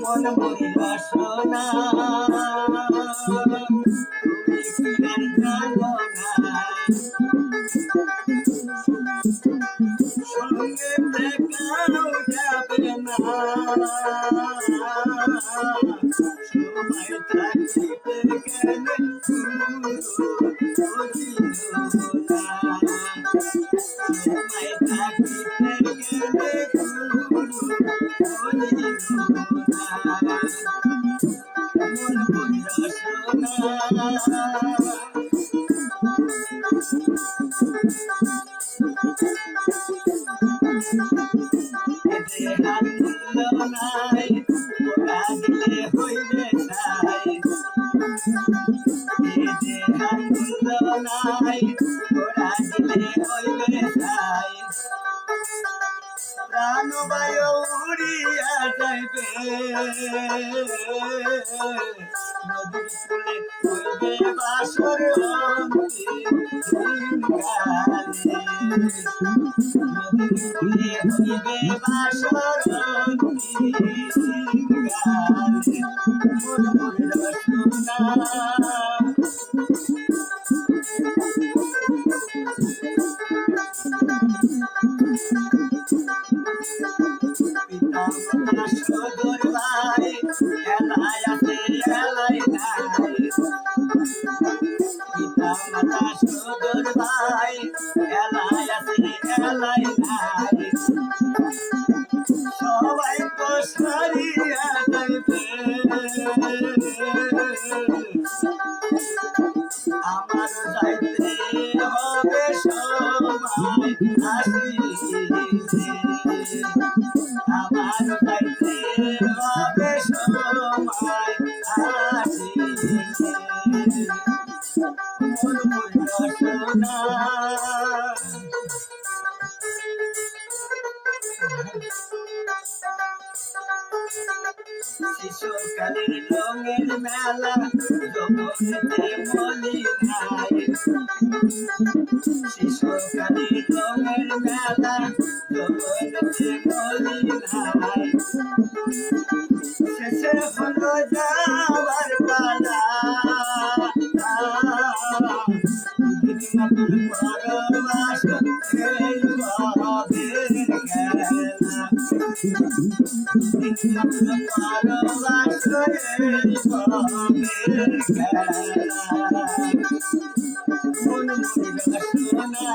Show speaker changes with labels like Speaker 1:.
Speaker 1: মন মরিল সোনা তুমি কি আর জানো না সঙ্গে দেখাও যাবে না সময় থাকিতে গেলে সময় থাকিতে গেলে প্রাণবায়ু উড়িয়া যাইবে নদীর কূলে হইবে বাসর নদীর কূলে হইবে বাসর সদর ভাই এলাই আছে এলাই নাই পিতা মাতা সদর ভাই এলাই আছে এলাই নাই সবাই পছারিয়া যাইবে আমার যাইতে হবে সময় আসিছে আমার যাইতে হবে সময় আসিছে মন মরিল সোনা শিশুকালের রঙের মেলা জগতে মলি নাই শিশুকালের রঙের মেলা জগতে মলি নাই শেষে হলো যাবার পালা নতুন পরবাস এই ভাবের খেলা পরবাস এই ভাবের খেলা মন মরিল সোনা